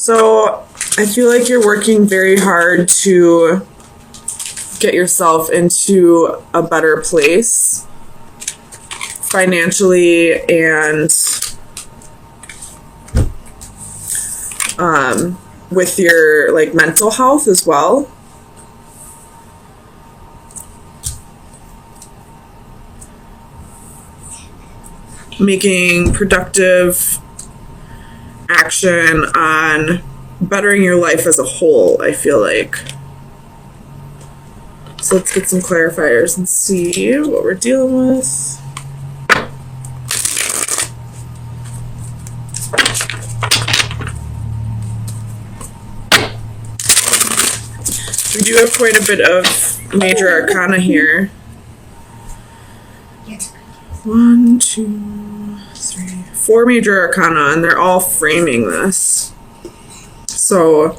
So I feel like you're working very hard to get yourself into a better place financially and with your like mental health as well. Making productive action on bettering your life as a whole, I feel like. So let's get some clarifiers and see what we're dealing with. We do have quite a bit of major arcana here. 1, 2, 3, 4 major arcana, and they're all framing this. So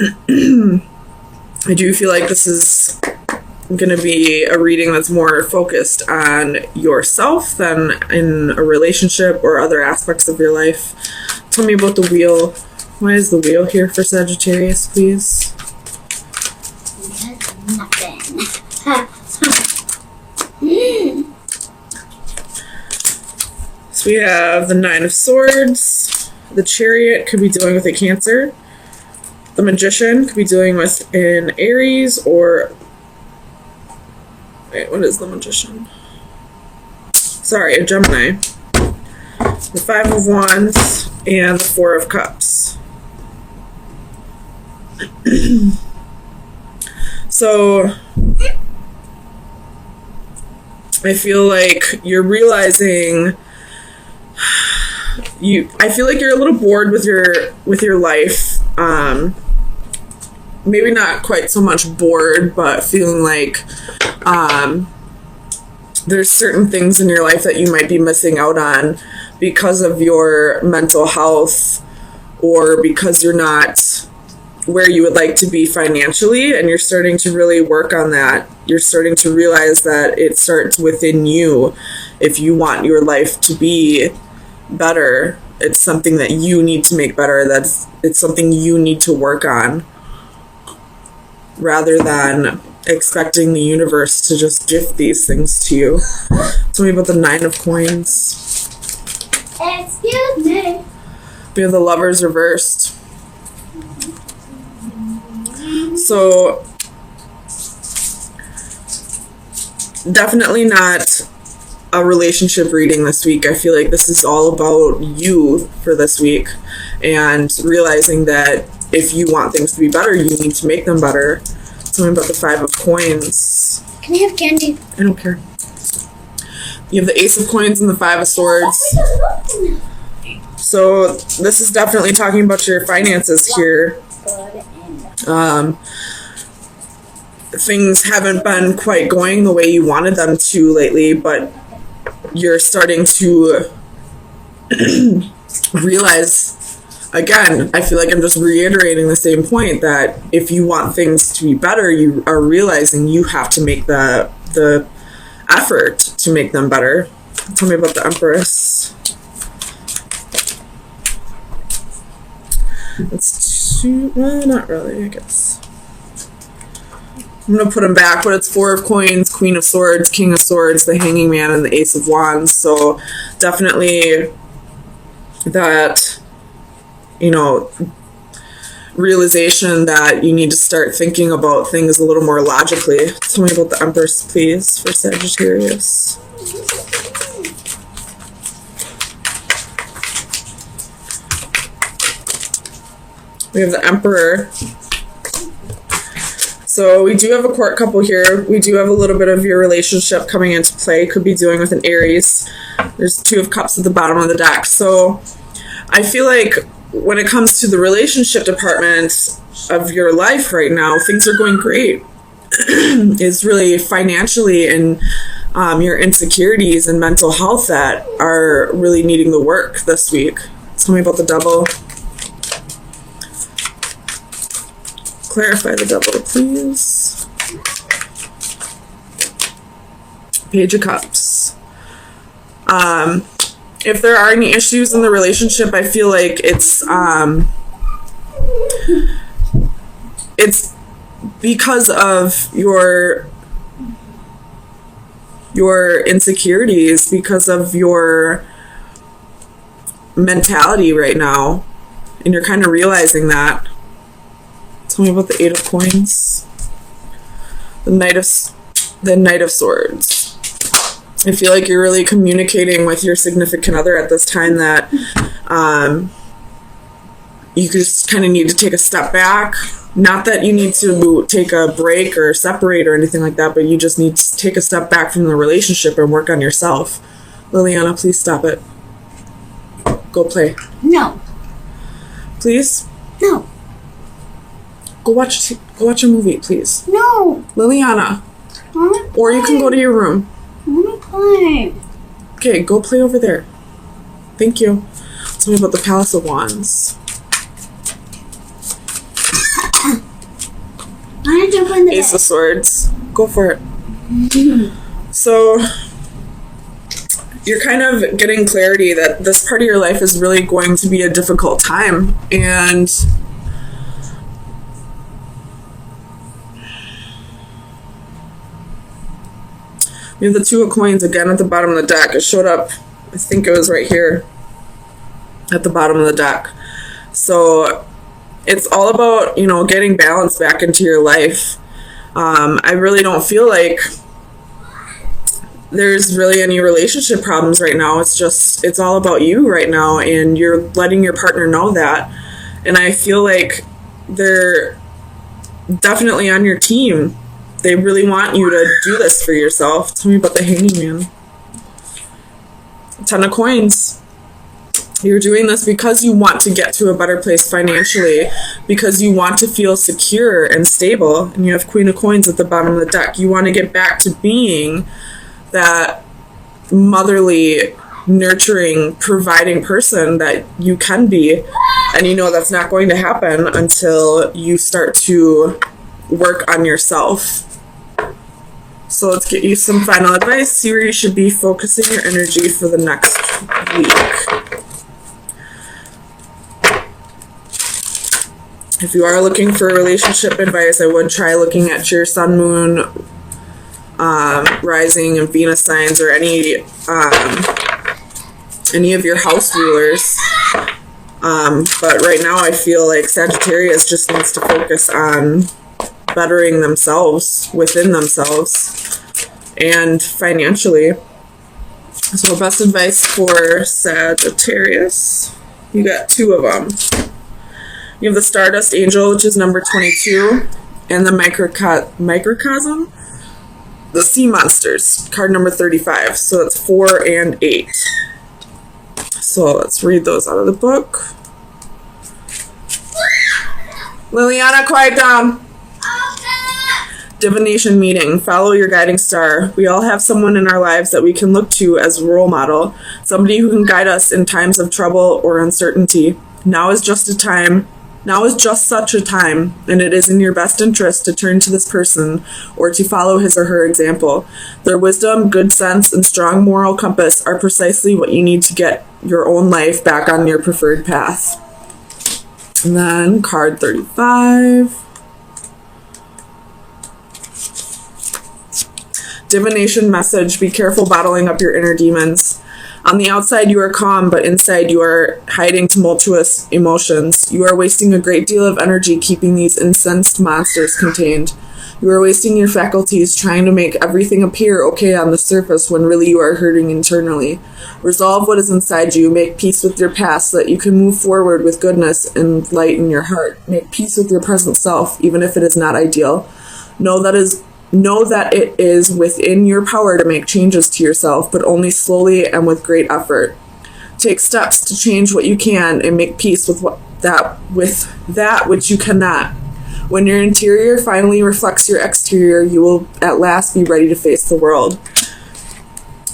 I do feel like this is going to be a reading that's more focused on yourself than in a relationship or other aspects of your life. Tell me about the wheel. Why is the wheel here for Sagittarius, please? Nothing. So we have the 9 of Swords. The Chariot could be dealing with a Cancer. The Magician could be dealing with an Aries or... Wait, what is the Magician? Sorry, a Gemini. The 5 of Wands and the 4 of Cups. So I feel like you're realizing I feel like you're a little bored with your life. Maybe not quite so much bored, but feeling like there's certain things in your life that you might be missing out on because of your mental health or because you're not where you would like to be financially, and you're starting to really work on that. You're starting to realize that it starts within you. If you want your life to be better, it's something that you need to make better. It's something you need to work on, rather than expecting the universe to just gift these things to you. Tell me about the 9 of Coins. Excuse me. We have the Lovers reversed. So definitely not a relationship reading this week. I feel like this is all about you for this week, and realizing that if you want things to be better, you need to make them better. Tell me about the 5 of Coins. Can I have candy? I don't care. You have the Ace of Coins and the 5 of Swords. So this is definitely talking about your finances here. Things haven't been quite going the way you wanted them to lately, but you're starting to realize, again, I feel like I'm just reiterating the same point, that if you want things to be better, you are realizing you have to make the effort to make them better. Tell me about the Empress. It's two, well, not really, I guess. I'm going to put them back, but it's 4 of Coins, Queen of Swords, King of Swords, the Hanging Man, and the Ace of Wands. So definitely that, realization that you need to start thinking about things a little more logically. Tell me about the Empress, please, for Sagittarius. We have the Emperor. So we do have a court couple here. We do have a little bit of your relationship coming into play. Could be dealing with an Aries. There's 2 of Cups at the bottom of the deck. So I feel like when it comes to the relationship department of your life right now, things are going great. It's really financially and your insecurities and mental health that are really needing the work this week. Tell me about the Devil. Clarify the Devil, please. Page of Cups. if there are any issues in the relationship, I feel like it's because of your insecurities, because of your mentality right now, and you're kind of realizing that. Tell me about the Eight of Coins. The Knight of Swords. I feel like you're really communicating with your significant other at this time that you just kind of need to take a step back. Not that you need to take a break or separate or anything like that, but you just need to take a step back from the relationship and work on yourself. Liliana, please stop it. Go play. No. Please? No. Go watch a movie, please. No. Liliana. Or you can go to your room. I want to play. Okay, go play over there. Thank you. Tell me about the Palace of Wands. I want to jump on the Ace bed. of Swords. Go for it. So, you're kind of getting clarity that this part of your life is really going to be a difficult time. And we have the Two of Coins again at the bottom of the deck. It showed up, I think it was right here at the bottom of the deck. So it's all about, getting balance back into your life. I really don't feel like there's really any relationship problems right now. It's all about you right now, and you're letting your partner know that. And I feel like they're definitely on your team. They really want you to do this for yourself. Tell me about the Hanging Man. Ten of Coins. You're doing this because you want to get to a better place financially, because you want to feel secure and stable. And you have Queen of Coins at the bottom of the deck. You want to get back to being that motherly, nurturing, providing person that you can be. And you know that's not going to happen until you start to work on yourself. So let's get you some final advice. See where you should be focusing your energy for the next week. If you are looking for relationship advice, I would try looking at your sun, moon, rising, and Venus signs, or any of your house rulers. But right now I feel like Sagittarius just needs to focus on bettering themselves within themselves and financially. So best advice for Sagittarius. You got two of them. You have the Stardust Angel, which is number 22, and the Microcosm, the Sea Monsters, card number 35. So that's 4 and 8. So let's read those out of the book. Liliana, quiet down. Divination meeting. Follow your guiding star. We all have someone in our lives that we can look to as a role model, somebody who can guide us in times of trouble or uncertainty. Now is just such a time, and it is in your best interest to turn to this person or to follow his or her example. Their wisdom, good sense, and strong moral compass are precisely what you need to get your own life back on your preferred path. And then card 35. Divination message. Be careful bottling up your inner demons. On the outside, you are calm, but inside you are hiding tumultuous emotions. You are wasting a great deal of energy keeping these incensed monsters contained. You are wasting your faculties trying to make everything appear okay on the surface when really you are hurting internally. Resolve what is inside you. Make peace with your past so that you can move forward with goodness and light in your heart. Make peace with your present self, even if it is not ideal. Know that it is within your power to make changes to yourself, but only slowly and with great effort. Take steps to change what you can and make peace with that which you cannot. When your interior finally reflects your exterior, you will at last be ready to face the world.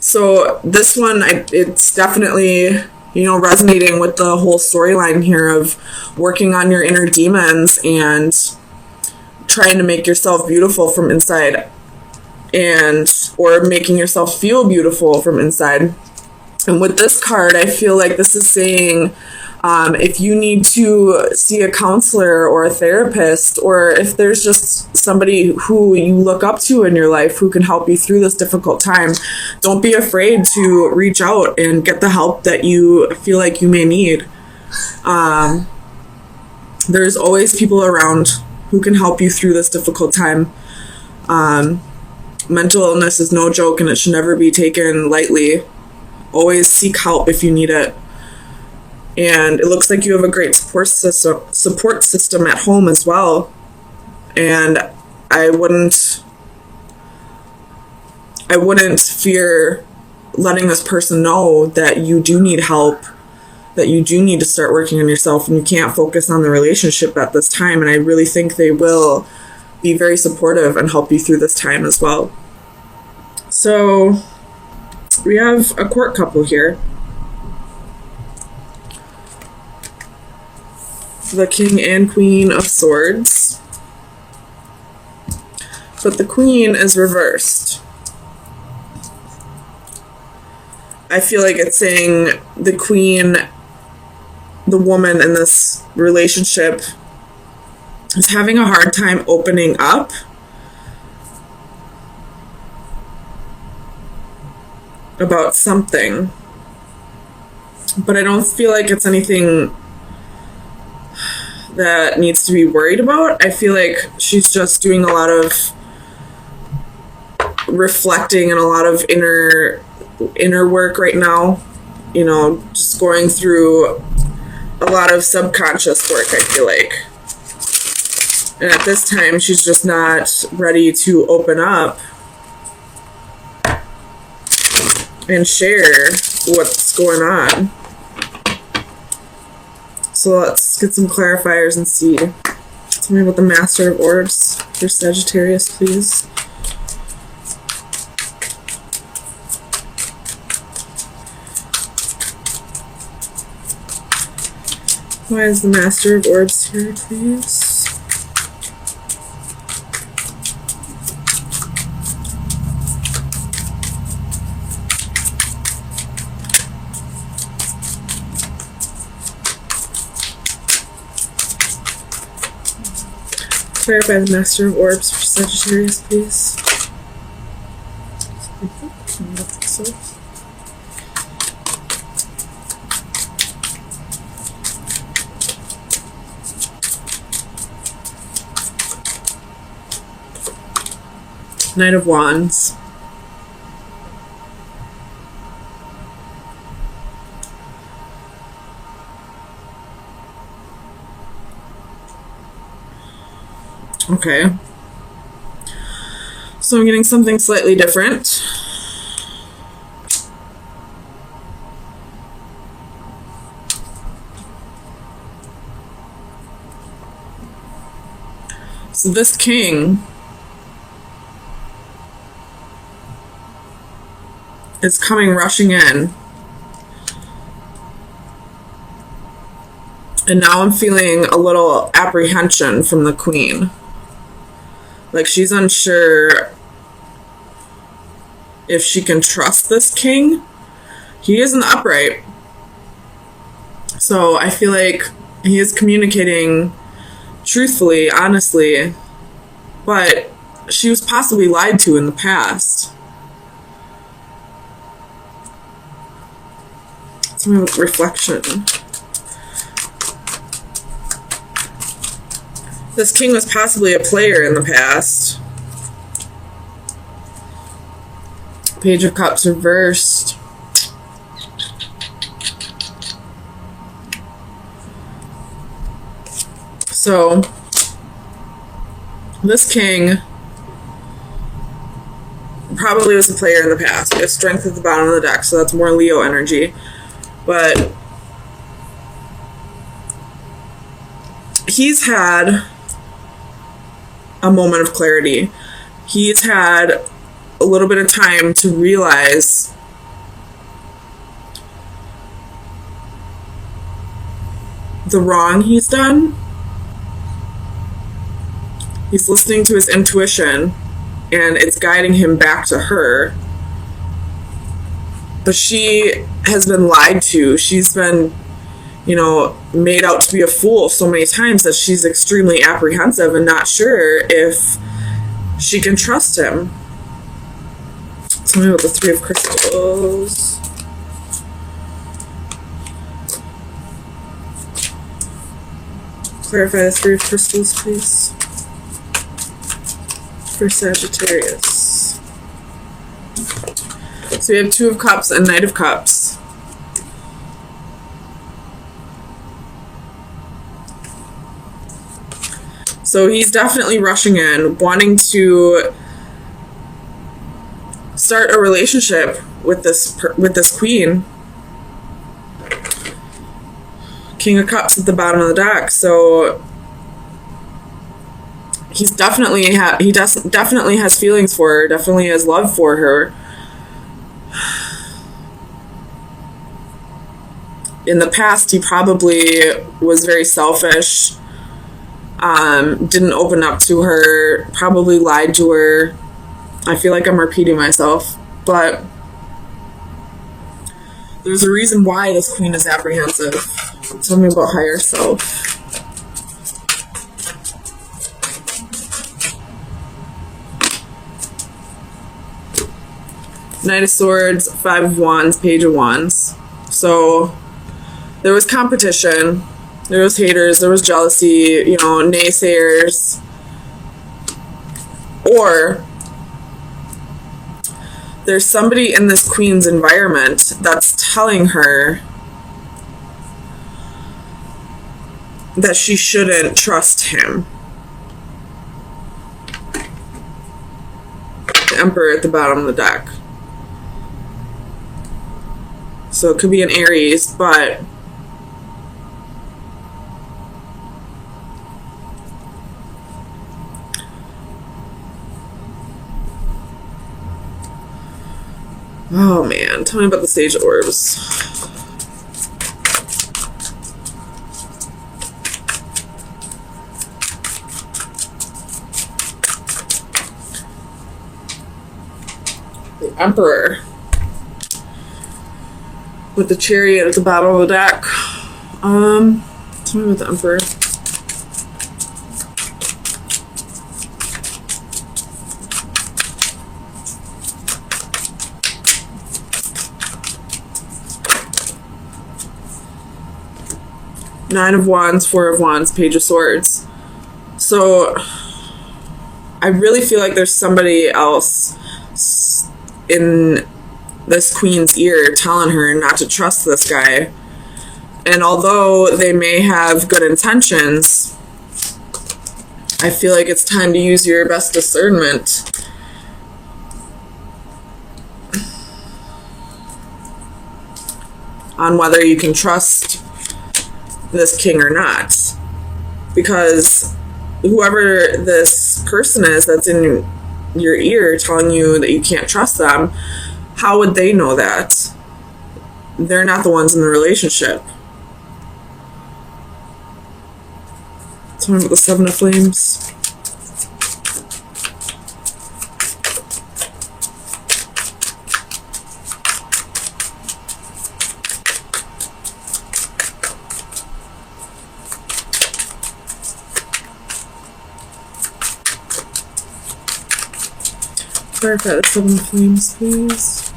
So this one, it's definitely, resonating with the whole storyline here of working on your inner demons and trying to make yourself beautiful from inside, or making yourself feel beautiful from inside. And with this card, I feel like this is saying if you need to see a counselor or a therapist, or if there's just somebody who you look up to in your life who can help you through this difficult time, don't be afraid to reach out and get the help that you feel like you may need. There's always people around who can help you through this difficult time. Mental illness is no joke, and it should never be taken lightly. Always seek help if you need it. And it looks like you have a great support system at home as well. And I wouldn't fear letting this person know that you do need help, that you do need to start working on yourself, and you can't focus on the relationship at this time. And I really think they will be very supportive and help you through this time as well. So we have a court couple here. The King and Queen of Swords. But the Queen is reversed. I feel like it's saying the Queen, the woman in this relationship, is having a hard time opening up. About something. But I don't feel like it's anything that needs to be worried about. I feel like she's just doing a lot of reflecting and a lot of inner work right now. You know, just going through a lot of subconscious work, I feel like. And at this time, she's just not ready to open up and share what's going on. So let's get some clarifiers and see. Tell me about the Master of Orbs for Sagittarius, please. Why is the Master of Orbs here, please? Clarify the Master of Orbs for Sagittarius, please. I don't think so. Knight of Wands. Okay. So I'm getting something slightly different. So this king is coming rushing in. And now I'm feeling a little apprehension from the queen. Like she's unsure if she can trust this king. He is in the upright. So I feel like he is communicating truthfully, honestly, but she was possibly lied to in the past. It's my reflection. This king was possibly a player in the past. Page of Cups reversed. So, this king probably was a player in the past. We have Strength at the bottom of the deck, so that's more Leo energy. But he's had a moment of clarity. He's had a little bit of time to realize the wrong he's done. He's listening to his intuition, and it's guiding him back to her. But she has been lied to. She's been, you know, made out to be a fool so many times that she's extremely apprehensive and not sure if she can trust him. Tell me about the Three of Crystals. Clarify the Three of Crystals, please. For Sagittarius. So we have Two of Cups and Knight of Cups. So he's definitely rushing in, wanting to start a relationship with this queen. King of Cups at the bottom of the deck. So he's definitely definitely has feelings for her. Definitely has love for her. In the past, he probably was very selfish. Didn't open up to her. Probably lied to her. I feel like I'm repeating myself, but there's a reason why this queen is apprehensive. Tell me about higher self. Knight of Swords, Five of Wands, Page of Wands. So there was competition, there was haters, there was jealousy, you know, naysayers. Or there's somebody in this queen's environment that's telling her that she shouldn't trust him. The Emperor at the bottom of the deck. So it could be an Aries, but oh man, tell me about the Sage of Orbs. The Emperor with the Chariot at the bottom of the deck. Tell me about the Emperor. Nine of Wands, Four of Wands, Page of Swords. So I really feel like there's somebody else in this queen's ear telling her not to trust this guy. And although they may have good intentions, I feel like it's time to use your best discernment. On whether you can trust this king or not. Because whoever this person is that's in your ear telling you that you can't trust them, how would they know that? They're not the ones in the relationship. Tell me about the Seven of Flames. Clarify the Seven of Flames, please.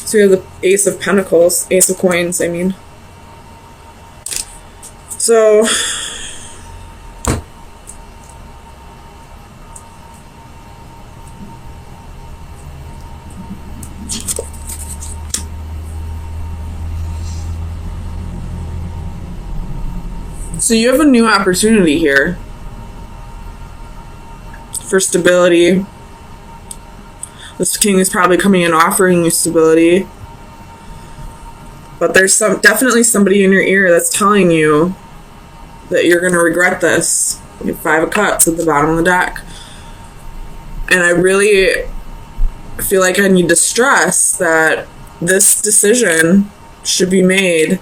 So we have the Ace of Pentacles, Ace of Coins, I mean. So you have a new opportunity here for stability. This king is probably coming in offering you stability. But there's definitely somebody in your ear that's telling you that you're going to regret this. You have Five of Cups at the bottom of the deck. And I really feel like I need to stress that this decision should be made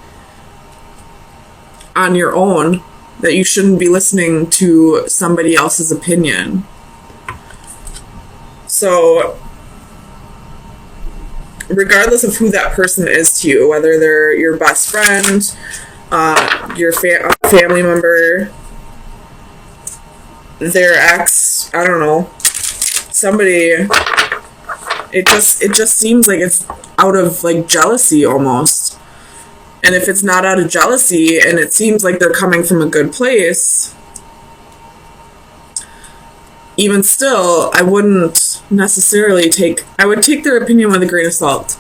on your own, that you shouldn't be listening to somebody else's opinion. So regardless of who that person is to you, whether they're your best friend, your family member, their ex, I don't know, somebody, it just seems like it's out of like jealousy almost. And if it's not out of jealousy and it seems like they're coming from a good place, even still, I wouldn't necessarily I would take their opinion with a grain of salt.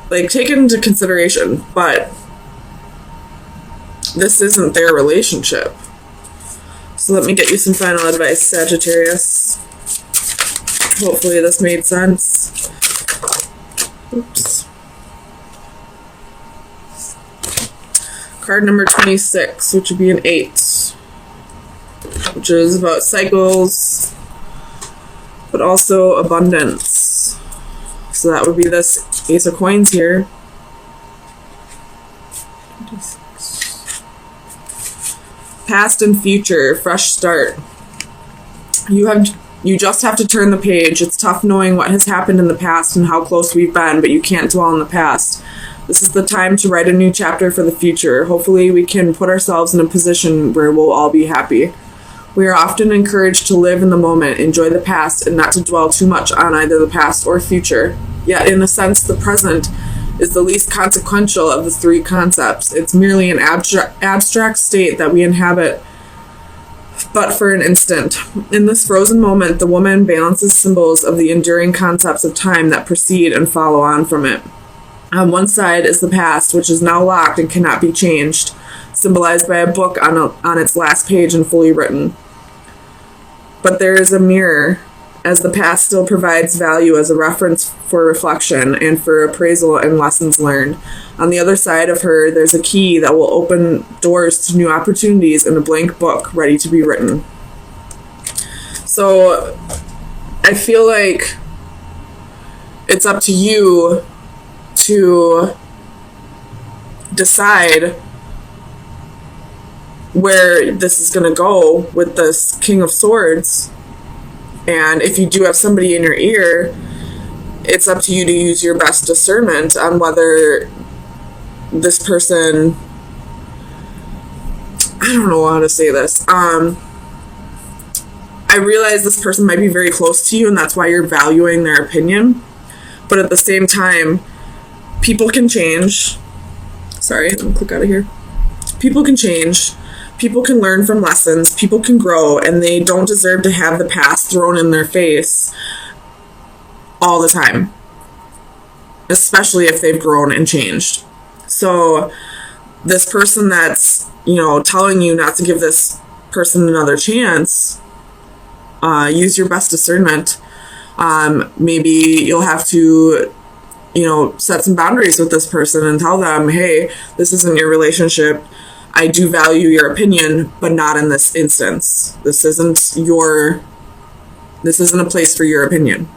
Like, take it into consideration, but this isn't their relationship. So let me get you some final advice, Sagittarius. Hopefully this made sense. Oops. Card number 26, which would be an 8. Which is about cycles, but also abundance. So that would be this Ace of Coins here. 26. Past and future, fresh start. You just have to turn the page. It's tough knowing what has happened in the past and how close we've been, but you can't dwell on the past. This is the time to write a new chapter for the future. Hopefully we can put ourselves in a position where we'll all be happy. We are often encouraged to live in the moment, enjoy the past, and not to dwell too much on either the past or future. Yet, in a sense, the present is the least consequential of the three concepts. It's merely an abstract state that we inhabit, but for an instant. In this frozen moment, the woman balances symbols of the enduring concepts of time that precede and follow on from it. On one side is the past, which is now locked and cannot be changed, symbolized by a book on its last page and fully written. But there is a mirror, as the past still provides value as a reference for reflection and for appraisal and lessons learned. On the other side of her, there's a key that will open doors to new opportunities and a blank book ready to be written. So I feel like it's up to you to decide where this is going to go with this King of Swords. And if you do have somebody in your ear, it's up to you to use your best discernment on whether this person, I don't know how to say this. I realize this person might be very close to you and that's why you're valuing their opinion. But at the same time, people can change. Sorry, let me click out of here. People can change. People can learn from lessons, people can grow, and they don't deserve to have the past thrown in their face all the time, especially if they've grown and changed. So this person that's, telling you not to give this person another chance, use your best discernment. Maybe you'll have to, set some boundaries with this person and tell them, hey, this isn't your relationship. I do value your opinion, but not in this instance. This isn't a place for your opinion.